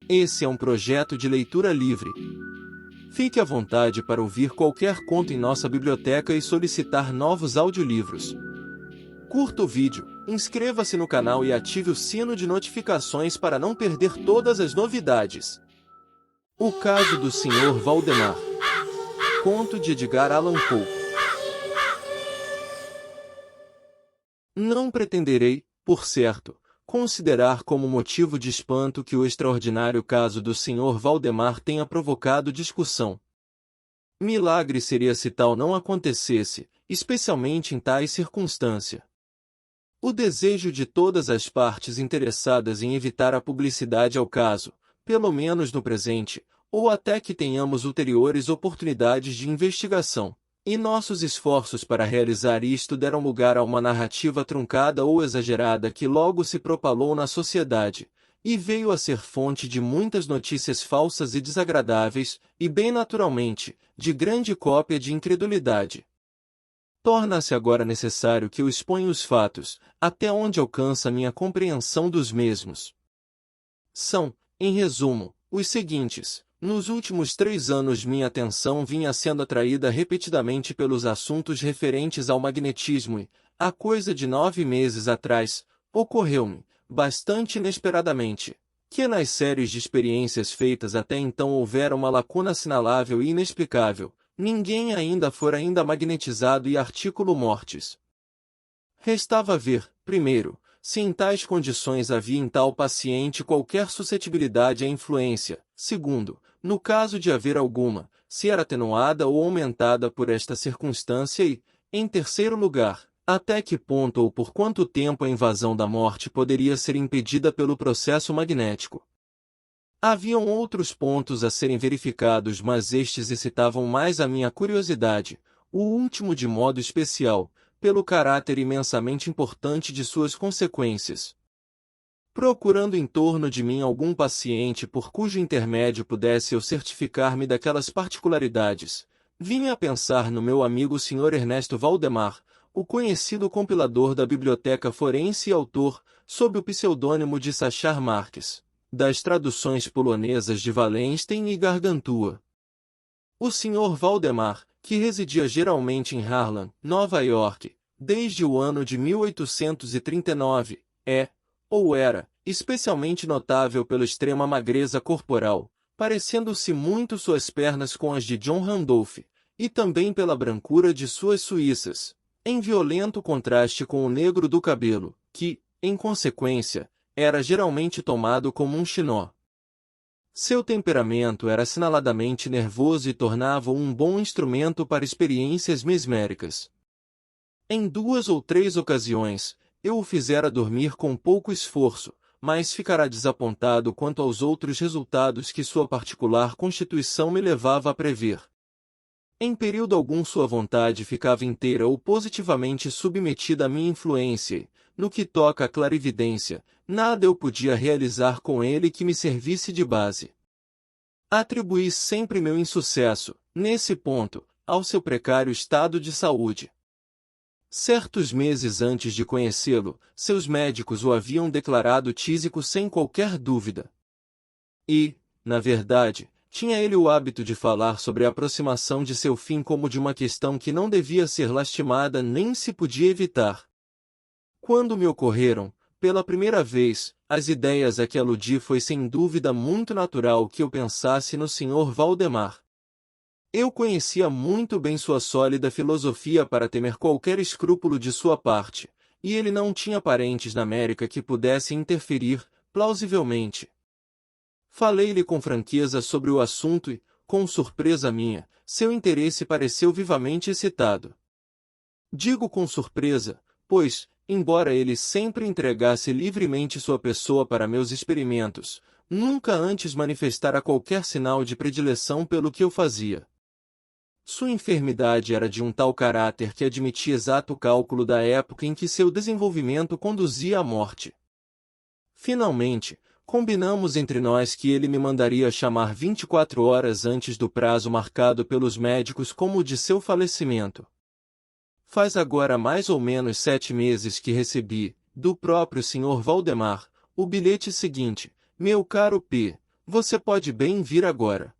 Esse é um projeto de leitura livre. Fique à vontade para ouvir qualquer conto em nossa biblioteca e solicitar novos audiolivros. Curta o vídeo, inscreva-se no canal e ative o sino de notificações para não perder todas as novidades. O caso do Sr. Valdemar. Conto de Edgar Allan Poe. Não pretenderei, por certo, considerar como motivo de espanto que o extraordinário caso do Sr. Valdemar tenha provocado discussão. Milagre seria se tal não acontecesse, especialmente em tais circunstância. O desejo de todas as partes interessadas em evitar a publicidade ao caso, pelo menos no presente, ou até que tenhamos ulteriores oportunidades de investigação, e nossos esforços para realizar isto deram lugar a uma narrativa truncada ou exagerada que logo se propalou na sociedade, e veio a ser fonte de muitas notícias falsas e desagradáveis, e bem naturalmente, de grande cópia de incredulidade. Torna-se agora necessário que eu exponha os fatos, até onde alcança minha compreensão dos mesmos. São, em resumo, os seguintes. Nos últimos 3 anos minha atenção vinha sendo atraída repetidamente pelos assuntos referentes ao magnetismo e, há coisa de 9 meses atrás, ocorreu-me, bastante inesperadamente, que nas séries de experiências feitas até então houvera uma lacuna assinalável e inexplicável. Ninguém ainda fora magnetizado e artículo mortis. Restava ver, primeiro, se em tais condições havia em tal paciente qualquer suscetibilidade à influência. Segundo, no caso de haver alguma, se era atenuada ou aumentada por esta circunstância e, em terceiro lugar, até que ponto ou por quanto tempo a invasão da morte poderia ser impedida pelo processo magnético. Haviam outros pontos a serem verificados, mas estes excitavam mais a minha curiosidade, o último de modo especial, pelo caráter imensamente importante de suas consequências. Procurando em torno de mim algum paciente por cujo intermédio pudesse eu certificar-me daquelas particularidades, vinha a pensar no meu amigo Sr. Ernesto Valdemar, o conhecido compilador da Biblioteca Forense e autor, sob o pseudônimo de Sachar Marques, das traduções polonesas de Wallenstein e Gargantua. O Sr. Valdemar, que residia geralmente em Harlem, Nova York, desde o ano de 1839, ou era, especialmente notável pela extrema magreza corporal, parecendo-se muito suas pernas com as de John Randolph, e também pela brancura de suas suíças, em violento contraste com o negro do cabelo, que, em consequência, era geralmente tomado como um chinó. Seu temperamento era assinaladamente nervoso e tornava-o um bom instrumento para experiências mesméricas. Em 2 ou 3 ocasiões, eu o fizera dormir com pouco esforço, mas ficará desapontado quanto aos outros resultados que sua particular constituição me levava a prever. Em período algum sua vontade ficava inteira ou positivamente submetida à minha influência e, no que toca à clarividência, nada eu podia realizar com ele que me servisse de base. Atribuí sempre meu insucesso, nesse ponto, ao seu precário estado de saúde. Certos meses antes de conhecê-lo, seus médicos o haviam declarado tísico sem qualquer dúvida. E, na verdade, tinha ele o hábito de falar sobre a aproximação de seu fim como de uma questão que não devia ser lastimada nem se podia evitar. Quando me ocorreram, pela primeira vez, as ideias a que aludi foi sem dúvida muito natural que eu pensasse no Sr. Valdemar. Eu conhecia muito bem sua sólida filosofia para temer qualquer escrúpulo de sua parte, e ele não tinha parentes na América que pudessem interferir, plausivelmente. Falei-lhe com franqueza sobre o assunto e, com surpresa minha, seu interesse pareceu vivamente excitado. Digo com surpresa, pois, embora ele sempre entregasse livremente sua pessoa para meus experimentos, nunca antes manifestara qualquer sinal de predileção pelo que eu fazia. Sua enfermidade era de um tal caráter que admitia exato cálculo da época em que seu desenvolvimento conduzia à morte. Finalmente, combinamos entre nós que ele me mandaria chamar 24 horas antes do prazo marcado pelos médicos como o de seu falecimento. Faz agora mais ou menos 7 meses que recebi, do próprio Sr. Valdemar, o bilhete seguinte: Meu caro P., Você pode bem vir agora.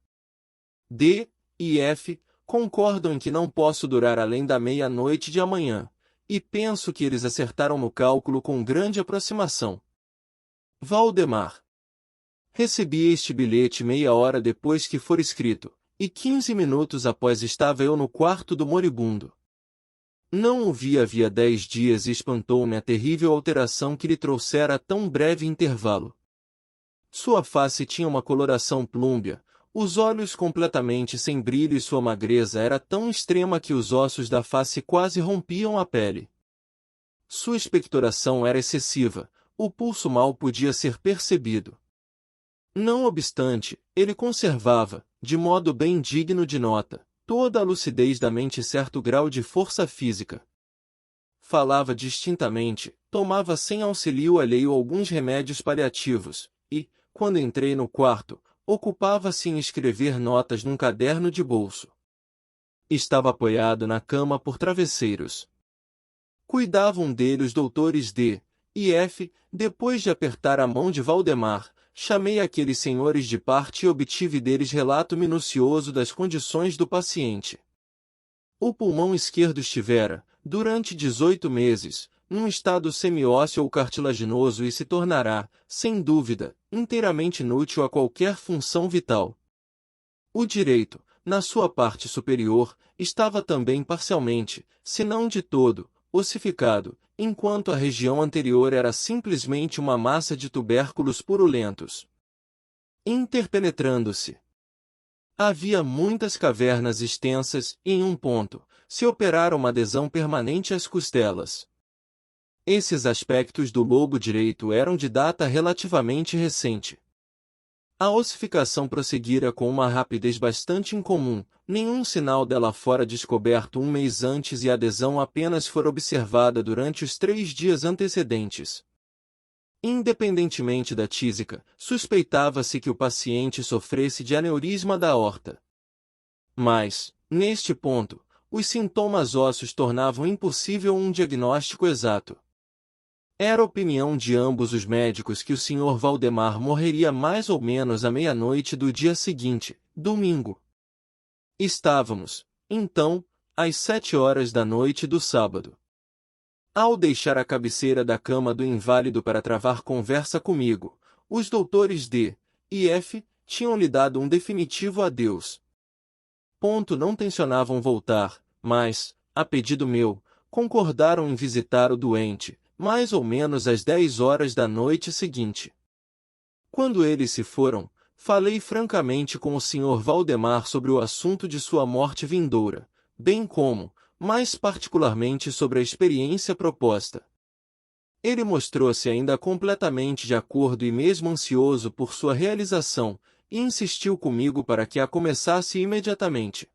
D e F concordam em que não posso durar além da meia-noite de amanhã, e penso que eles acertaram no cálculo com grande aproximação. Valdemar. Recebi este bilhete meia hora depois que for escrito, e 15 minutos após estava eu no quarto do moribundo. Não o vi havia 10 dias e espantou-me a terrível alteração que lhe trouxera a tão breve intervalo. Sua face tinha uma coloração plúmbea, os olhos completamente sem brilho e sua magreza era tão extrema que os ossos da face quase rompiam a pele. Sua expectoração era excessiva, o pulso mal podia ser percebido. Não obstante, ele conservava, de modo bem digno de nota, toda a lucidez da mente e certo grau de força física. Falava distintamente, tomava sem auxílio alheio alguns remédios paliativos, e, quando entrei no quarto, ocupava-se em escrever notas num caderno de bolso. Estava apoiado na cama por travesseiros. Cuidavam dele os doutores D e F. Depois de apertar a mão de Valdemar, chamei aqueles senhores de parte e obtive deles relato minucioso das condições do paciente. O pulmão esquerdo estivera, durante 18 meses, num estado semiósseo ou cartilaginoso e se tornará, sem dúvida, inteiramente inútil a qualquer função vital. O direito, na sua parte superior, estava também parcialmente, se não de todo, ossificado, enquanto a região anterior era simplesmente uma massa de tubérculos purulentos. Interpenetrando-se. Havia muitas cavernas extensas e, em um ponto, se operara uma adesão permanente às costelas. Esses aspectos do lobo direito eram de data relativamente recente. A ossificação prosseguira com uma rapidez bastante incomum, nenhum sinal dela fora descoberto um mês antes e a adesão apenas fora observada durante os 3 dias antecedentes. Independentemente da tísica, suspeitava-se que o paciente sofresse de aneurisma da aorta. Mas, neste ponto, os sintomas ósseos tornavam impossível um diagnóstico exato. Era opinião de ambos os médicos que o Sr. Valdemar morreria mais ou menos à meia-noite do dia seguinte, domingo. Estávamos, então, às 7 horas da noite do sábado. Ao deixar a cabeceira da cama do inválido para travar conversa comigo, os doutores D e F tinham-lhe dado um definitivo adeus. Não tencionavam voltar, mas, a pedido meu, concordaram em visitar o doente, mais ou menos às 10 horas da noite seguinte. Quando eles se foram, falei francamente com o Sr. Valdemar sobre o assunto de sua morte vindoura, bem como, mais particularmente sobre a experiência proposta. Ele mostrou-se ainda completamente de acordo e mesmo ansioso por sua realização, e insistiu comigo para que a começasse imediatamente.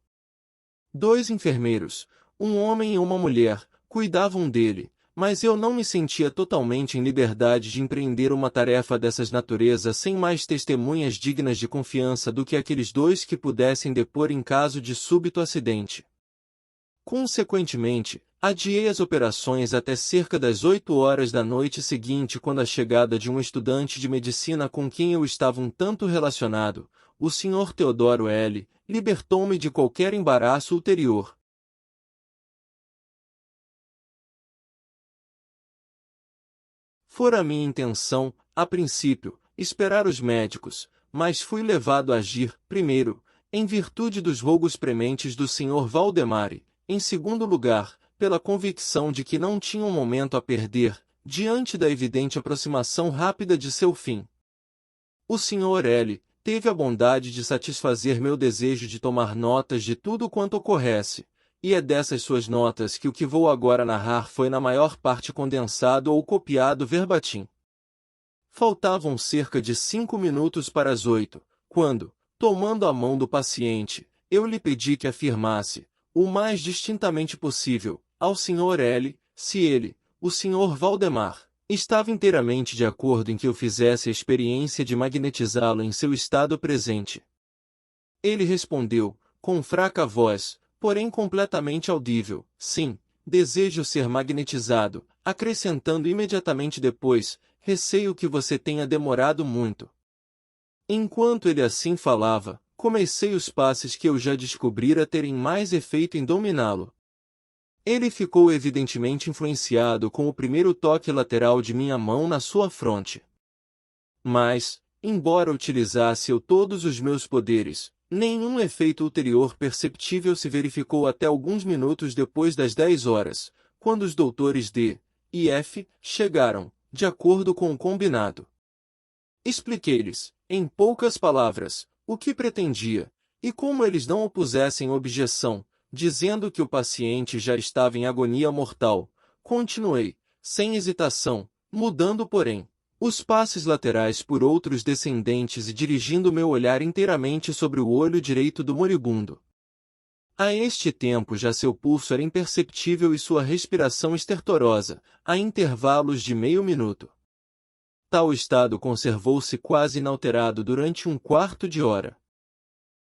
2 enfermeiros, um homem e uma mulher, cuidavam dele, mas eu não me sentia totalmente em liberdade de empreender uma tarefa dessas naturezas sem mais testemunhas dignas de confiança do que aqueles 2 que pudessem depor em caso de súbito acidente. Consequentemente, adiei as operações até cerca das 8 horas da noite seguinte quando a chegada de um estudante de medicina com quem eu estava um tanto relacionado, o Sr. Teodoro L., libertou-me de qualquer embaraço ulterior. Fora minha intenção, a princípio, esperar os médicos, mas fui levado a agir, primeiro, em virtude dos rogos prementes do Sr. Valdemar, em segundo lugar, pela convicção de que não tinha um momento a perder, diante da evidente aproximação rápida de seu fim. O Sr. L. teve a bondade de satisfazer meu desejo de tomar notas de tudo quanto ocorresse, e é dessas suas notas que o que vou agora narrar foi na maior parte condensado ou copiado verbatim. Faltavam cerca de 5 minutos para as 8, quando, tomando a mão do paciente, eu lhe pedi que afirmasse, o mais distintamente possível, ao Sr. L., se ele, o Sr. Valdemar, estava inteiramente de acordo em que eu fizesse a experiência de magnetizá-lo em seu estado presente. Ele respondeu, com fraca voz, porém completamente audível, sim, desejo ser magnetizado, acrescentando imediatamente depois, receio que você tenha demorado muito. Enquanto ele assim falava, comecei os passes que eu já descobrira terem mais efeito em dominá-lo. Ele ficou evidentemente influenciado com o primeiro toque lateral de minha mão na sua fronte. Mas, embora utilizasse eu todos os meus poderes, nenhum efeito ulterior perceptível se verificou até alguns minutos depois das 10 horas, quando os doutores D e F chegaram, de acordo com o combinado. Expliquei-lhes, em poucas palavras, o que pretendia, e como eles não opusessem objeção, dizendo que o paciente já estava em agonia mortal, continuei, sem hesitação, mudando porém os passes laterais por outros descendentes e dirigindo meu olhar inteiramente sobre o olho direito do moribundo. A este tempo já seu pulso era imperceptível e sua respiração estertorosa, a intervalos de meio minuto. Tal estado conservou-se quase inalterado durante um quarto de hora.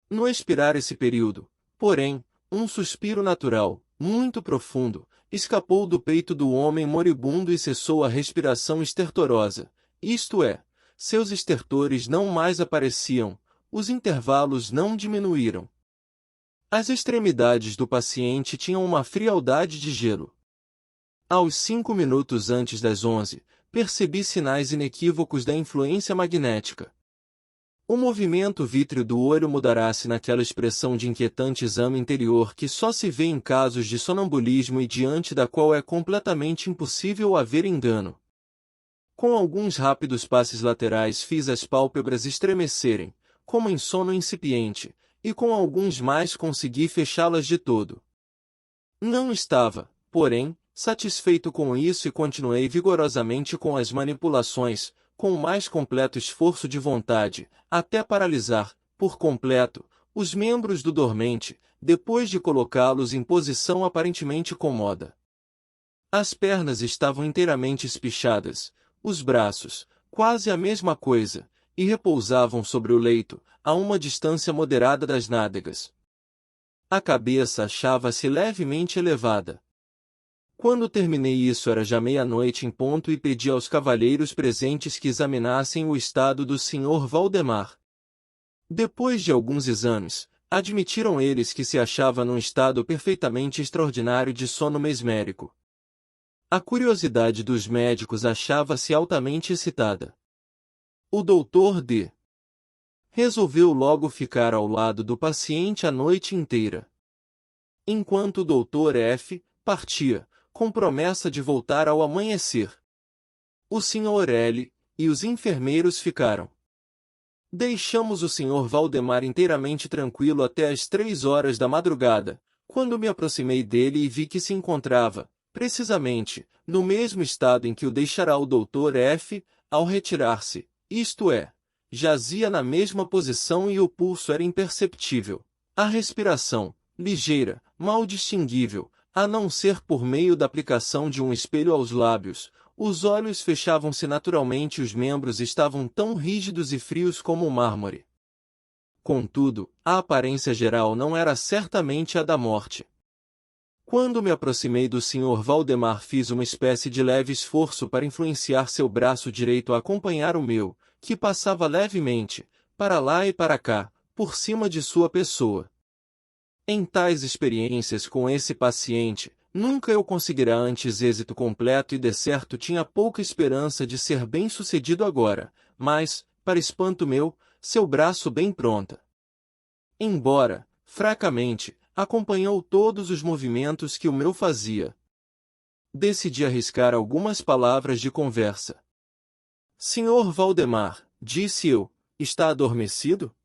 No expirar esse período, porém, um suspiro natural, muito profundo, escapou do peito do homem moribundo e cessou a respiração estertorosa, isto é, seus estertores não mais apareciam, os intervalos não diminuíram. As extremidades do paciente tinham uma frialdade de gelo. Aos 5 minutos antes das 11, percebi sinais inequívocos da influência magnética. O movimento vítreo do olho mudará-se naquela expressão de inquietante exame interior que só se vê em casos de sonambulismo e diante da qual é completamente impossível haver engano. Com alguns rápidos passes laterais fiz as pálpebras estremecerem, como em sono incipiente, e com alguns mais consegui fechá-las de todo. Não estava, porém, satisfeito com isso e continuei vigorosamente com as manipulações, com o mais completo esforço de vontade, até paralisar, por completo, os membros do dormente, depois de colocá-los em posição aparentemente cômoda. As pernas estavam inteiramente espichadas, os braços, quase a mesma coisa, e repousavam sobre o leito, a uma distância moderada das nádegas. A cabeça achava-se levemente elevada. Quando terminei isso era já meia-noite em ponto e pedi aos cavalheiros presentes que examinassem o estado do Sr. Valdemar. Depois de alguns exames, admitiram eles que se achava num estado perfeitamente extraordinário de sono mesmérico. A curiosidade dos médicos achava-se altamente excitada. O doutor D. resolveu logo ficar ao lado do paciente a noite inteira. Enquanto o doutor F. partia, com promessa de voltar ao amanhecer. O Sr. L. e os enfermeiros ficaram. Deixamos o Sr. Valdemar inteiramente tranquilo até às 3 horas da madrugada, quando me aproximei dele e vi que se encontrava, precisamente, no mesmo estado em que o deixará o Dr. F. ao retirar-se, isto é, jazia na mesma posição e o pulso era imperceptível. A respiração, ligeira, mal distinguível, a não ser por meio da aplicação de um espelho aos lábios, os olhos fechavam-se naturalmente e os membros estavam tão rígidos e frios como o mármore. Contudo, a aparência geral não era certamente a da morte. Quando me aproximei do Sr. Valdemar fiz uma espécie de leve esforço para influenciar seu braço direito a acompanhar o meu, que passava levemente, para lá e para cá, por cima de sua pessoa. Em tais experiências com esse paciente, nunca eu conseguirá antes êxito completo e de certo tinha pouca esperança de ser bem-sucedido agora, mas, para espanto meu, seu braço bem pronta. Embora, fracamente, acompanhou todos os movimentos que o meu fazia. Decidi arriscar algumas palavras de conversa. Sr. Valdemar, disse eu, está adormecido?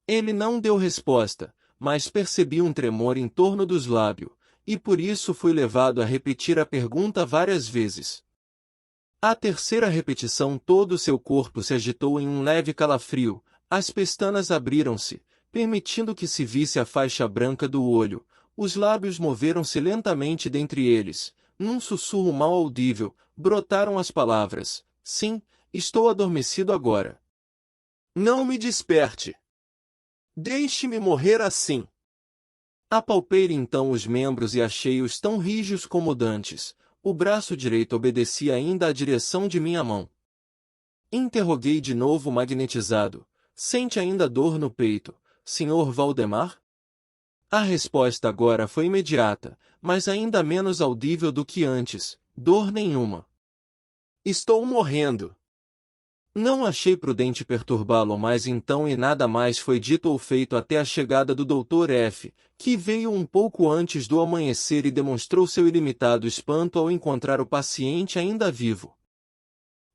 Ele não deu resposta, mas percebi um tremor em torno dos lábios, e por isso fui levado a repetir a pergunta várias vezes. À terceira repetição todo o seu corpo se agitou em um leve calafrio, as pestanas abriram-se, permitindo que se visse a faixa branca do olho, os lábios moveram-se lentamente dentre eles, num sussurro mal audível, brotaram as palavras, sim, estou adormecido agora. Não me desperte. Deixe-me morrer assim. Apalpei então os membros e achei-os tão rígidos como dantes, o braço direito obedecia ainda à direção de minha mão. Interroguei de novo o magnetizado, Sente ainda dor no peito, Sr. Valdemar? A resposta agora foi imediata, mas ainda menos audível do que antes. Dor nenhuma. Estou morrendo. Não achei prudente perturbá-lo mais então e nada mais foi dito ou feito até a chegada do Dr. F., que veio um pouco antes do amanhecer e demonstrou seu ilimitado espanto ao encontrar o paciente ainda vivo.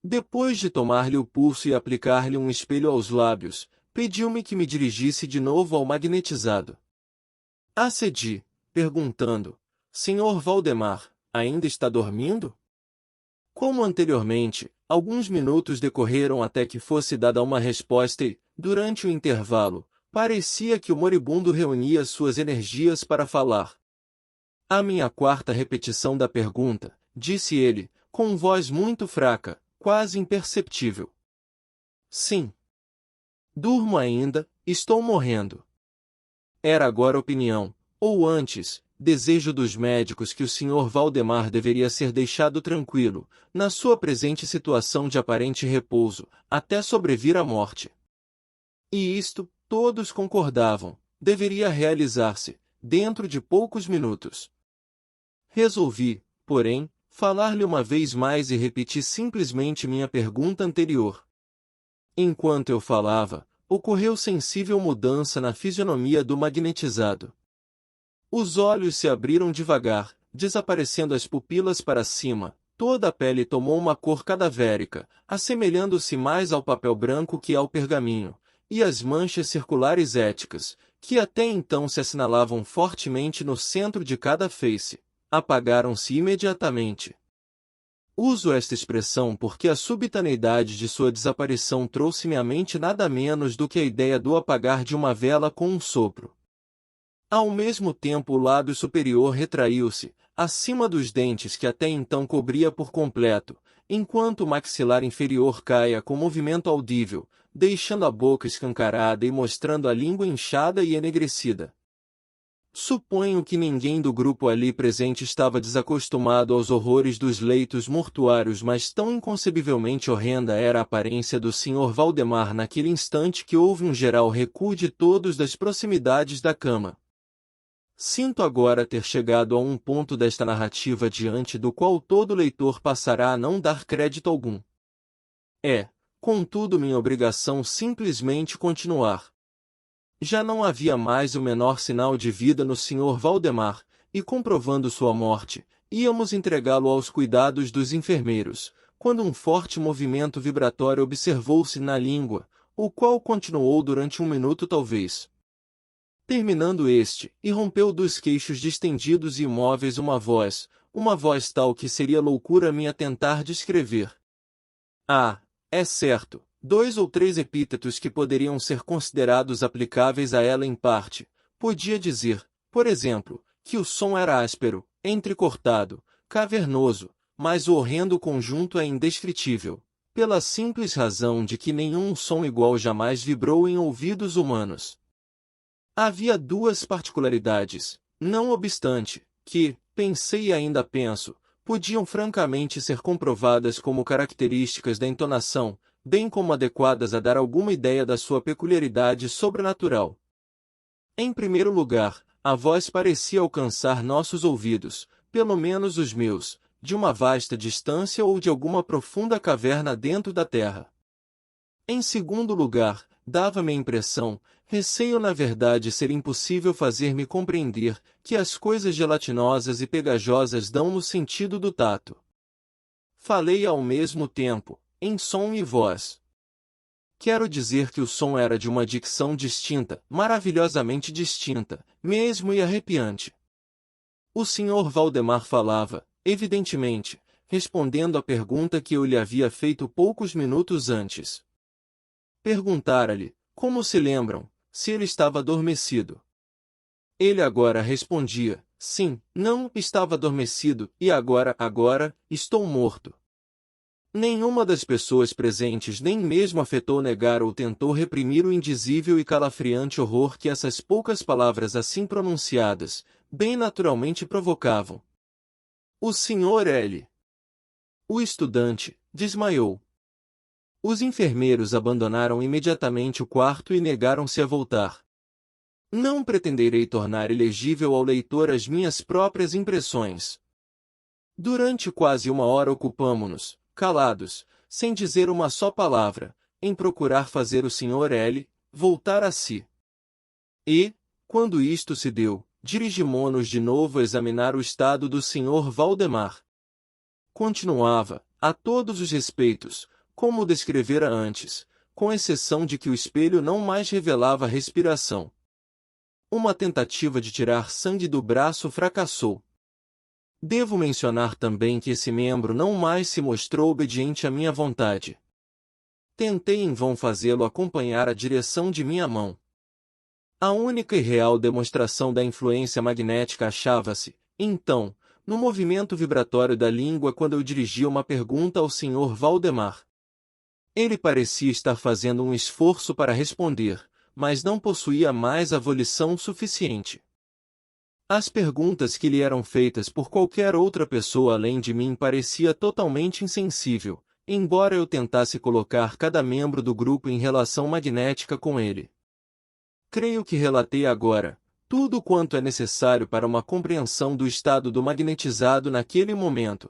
Depois de tomar-lhe o pulso e aplicar-lhe um espelho aos lábios, pediu-me que me dirigisse de novo ao magnetizado. Acedi, perguntando: Sr. Valdemar, ainda está dormindo? Como anteriormente, alguns minutos decorreram até que fosse dada uma resposta e, durante o intervalo, parecia que o moribundo reunia suas energias para falar. A minha quarta repetição da pergunta, disse ele, com voz muito fraca, quase imperceptível. Sim. Durmo ainda, estou morrendo. Era agora opinião, ou antes, desejo dos médicos que o Sr. Valdemar deveria ser deixado tranquilo, na sua presente situação de aparente repouso, até sobrevir à morte. E isto, todos concordavam, deveria realizar-se, dentro de poucos minutos. Resolvi, porém, falar-lhe uma vez mais e repeti simplesmente minha pergunta anterior. Enquanto eu falava, ocorreu sensível mudança na fisionomia do magnetizado. Os olhos se abriram devagar, desaparecendo as pupilas para cima, toda a pele tomou uma cor cadavérica, assemelhando-se mais ao papel branco que ao pergaminho, e as manchas circulares éticas, que até então se assinalavam fortemente no centro de cada feice, apagaram-se imediatamente. Uso esta expressão porque a subitaneidade de sua desaparição trouxe-me à mente nada menos do que a ideia do apagar de uma vela com um sopro. Ao mesmo tempo o lábio superior retraiu-se, acima dos dentes que até então cobria por completo, enquanto o maxilar inferior caia com movimento audível, deixando a boca escancarada e mostrando a língua inchada e enegrecida. Suponho que ninguém do grupo ali presente estava desacostumado aos horrores dos leitos mortuários, mas tão inconcebivelmente horrenda era a aparência do Sr. Valdemar naquele instante que houve um geral recuo de todos das proximidades da cama. Sinto agora ter chegado a um ponto desta narrativa diante do qual todo leitor passará a não dar crédito algum. É, contudo, minha obrigação simplesmente continuar. Já não havia mais o menor sinal de vida no Sr. Valdemar, e comprovando sua morte, íamos entregá-lo aos cuidados dos enfermeiros, quando um forte movimento vibratório observou-se na língua, o qual continuou durante 1 minuto talvez. Terminando este, irrompeu dos queixos distendidos e imóveis uma voz tal que seria loucura minha tentar descrever. Ah, é certo, 2 ou 3 epítetos que poderiam ser considerados aplicáveis a ela em parte. Podia dizer, por exemplo, que o som era áspero, entrecortado, cavernoso, mas o horrendo conjunto é indescritível, pela simples razão de que nenhum som igual jamais vibrou em ouvidos humanos. Havia 2 particularidades, não obstante, que, pensei e ainda penso, podiam francamente ser comprovadas como características da entonação, bem como adequadas a dar alguma ideia da sua peculiaridade sobrenatural. Em primeiro lugar, a voz parecia alcançar nossos ouvidos, pelo menos os meus, de uma vasta distância ou de alguma profunda caverna dentro da terra. Em segundo lugar, dava-me a impressão, receio na verdade ser impossível fazer-me compreender, que as coisas gelatinosas e pegajosas dão no sentido do tato. Falei ao mesmo tempo, em som e voz. Quero dizer que o som era de uma dicção distinta, maravilhosamente distinta, mesmo e arrepiante. O Sr. Valdemar falava, evidentemente, respondendo à pergunta que eu lhe havia feito poucos minutos antes. Perguntara-lhe, como se lembram, se ele estava adormecido. Ele agora respondia, sim, não, estava adormecido, e agora, estou morto. Nenhuma das pessoas presentes nem mesmo afetou negar ou tentou reprimir o indizível e calafriante horror que essas poucas palavras assim pronunciadas, bem naturalmente provocavam. O Sr. L. O estudante, desmaiou. Os enfermeiros abandonaram imediatamente o quarto e negaram-se a voltar. Não pretenderei tornar elegível ao leitor as minhas próprias impressões. Durante quase uma hora ocupamo-nos, calados, sem dizer uma só palavra, em procurar fazer o Sr. L. voltar a si. E, quando isto se deu, dirigimo-nos de novo a examinar o estado do Sr. Valdemar. Continuava, a todos os respeitos, como o descrevera antes, com exceção de que o espelho não mais revelava respiração. Uma tentativa de tirar sangue do braço fracassou. Devo mencionar também que esse membro não mais se mostrou obediente à minha vontade. Tentei em vão fazê-lo acompanhar a direção de minha mão. A única e real demonstração da influência magnética achava-se, então, no movimento vibratório da língua quando eu dirigia uma pergunta ao Sr. Valdemar. Ele parecia estar fazendo um esforço para responder, mas não possuía mais a volição suficiente. As perguntas que lhe eram feitas por qualquer outra pessoa além de mim parecia totalmente insensível, embora eu tentasse colocar cada membro do grupo em relação magnética com ele. Creio que relatei agora tudo quanto é necessário para uma compreensão do estado do magnetizado naquele momento.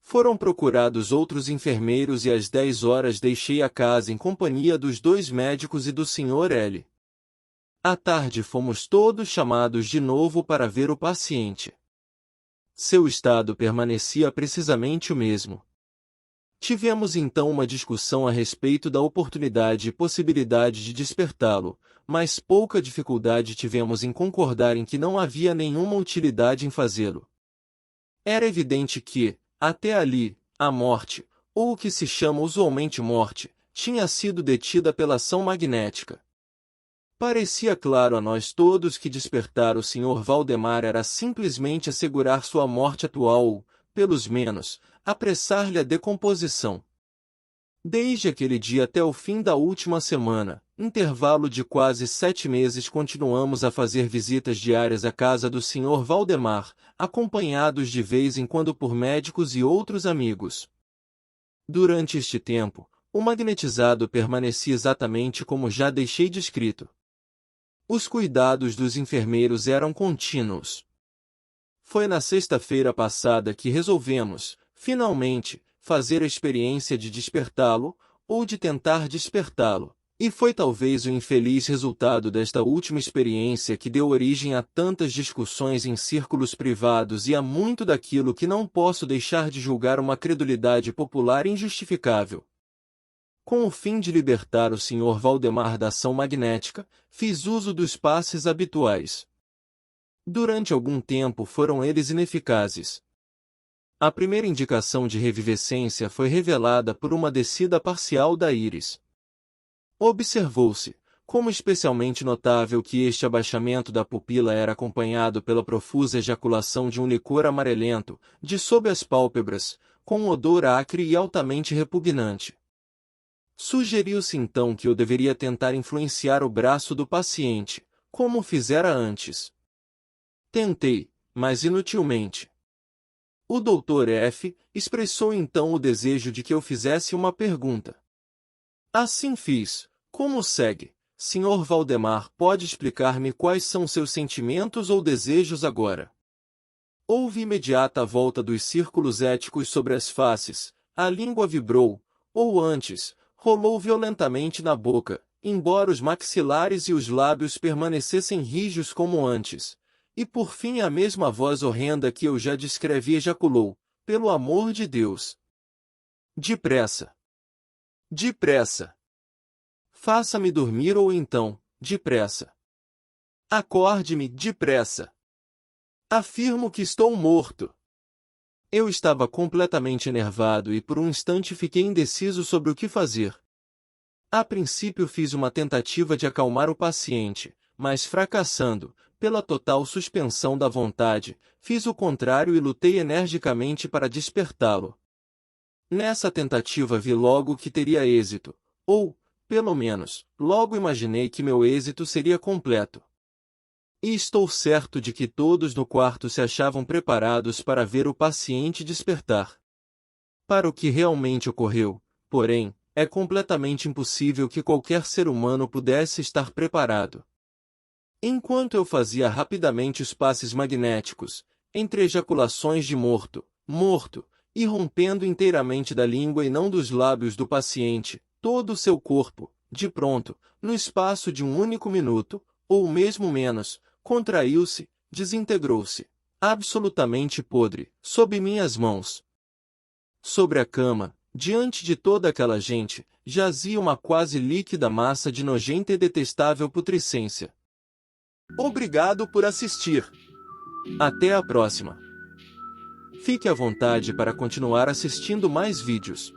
Foram procurados outros enfermeiros e às 10 horas deixei a casa em companhia dos 2 médicos e do Sr. L. À tarde fomos todos chamados de novo para ver o paciente. Seu estado permanecia precisamente o mesmo. Tivemos então uma discussão a respeito da oportunidade e possibilidade de despertá-lo, mas pouca dificuldade tivemos em concordar em que não havia nenhuma utilidade em fazê-lo. Era evidente que, até ali, a morte, ou o que se chama usualmente morte, tinha sido detida pela ação magnética. Parecia claro a nós todos que despertar o Sr. Valdemar era simplesmente assegurar sua morte atual ou, pelos menos, apressar-lhe a decomposição. Desde aquele dia até o fim da última semana, intervalo de quase 7 meses, continuamos a fazer visitas diárias à casa do Sr. Valdemar, acompanhados de vez em quando por médicos e outros amigos. Durante este tempo, o magnetizado permanecia exatamente como já deixei descrito. Os cuidados dos enfermeiros eram contínuos. Foi na sexta-feira passada que resolvemos, finalmente, fazer a experiência de despertá-lo, ou de tentar despertá-lo, e foi talvez o infeliz resultado desta última experiência que deu origem a tantas discussões em círculos privados e a muito daquilo que não posso deixar de julgar uma credulidade popular injustificável. Com o fim de libertar o Sr. Valdemar da ação magnética, fiz uso dos passes habituais. Durante algum tempo foram eles ineficazes. A primeira indicação de revivescência foi revelada por uma descida parcial da íris. Observou-se, como especialmente notável, que este abaixamento da pupila era acompanhado pela profusa ejaculação de um licor amarelento, de sob as pálpebras, com um odor acre e altamente repugnante. Sugeriu-se então que eu deveria tentar influenciar o braço do paciente, como fizera antes. Tentei, mas inutilmente. O Dr. F. expressou então o desejo de que eu fizesse uma pergunta. Assim fiz. Como segue? Sr. Valdemar, pode explicar-me quais são seus sentimentos ou desejos agora? Houve imediata volta dos círculos éticos sobre as faces, a língua vibrou, ou antes, rolou violentamente na boca, embora os maxilares e os lábios permanecessem rijos como antes. E por fim a mesma voz horrenda que eu já descrevi ejaculou: pelo amor de Deus! Depressa! Depressa! Faça-me dormir ou então, depressa! Acorde-me, depressa! Afirmo que estou morto! Eu estava completamente enervado e por um instante fiquei indeciso sobre o que fazer. A princípio fiz uma tentativa de acalmar o paciente, mas fracassando, pela total suspensão da vontade, fiz o contrário e lutei energicamente para despertá-lo. Nessa tentativa vi logo que teria êxito, ou, pelo menos, logo imaginei que meu êxito seria completo. E estou certo de que todos no quarto se achavam preparados para ver o paciente despertar. Para o que realmente ocorreu, porém, É completamente impossível que qualquer ser humano pudesse estar preparado. Enquanto eu fazia rapidamente os passes magnéticos, entre ejaculações de morto, e rompendo inteiramente da língua e não dos lábios do paciente, todo o seu corpo, de pronto, no espaço de um único minuto, ou mesmo menos, contraiu-se, desintegrou-se, absolutamente podre, sob minhas mãos. Sobre a cama, diante de toda aquela gente, jazia uma quase líquida massa de nojenta e detestável putrescência. Obrigado por assistir. Até a próxima. Fique à vontade para continuar assistindo mais vídeos.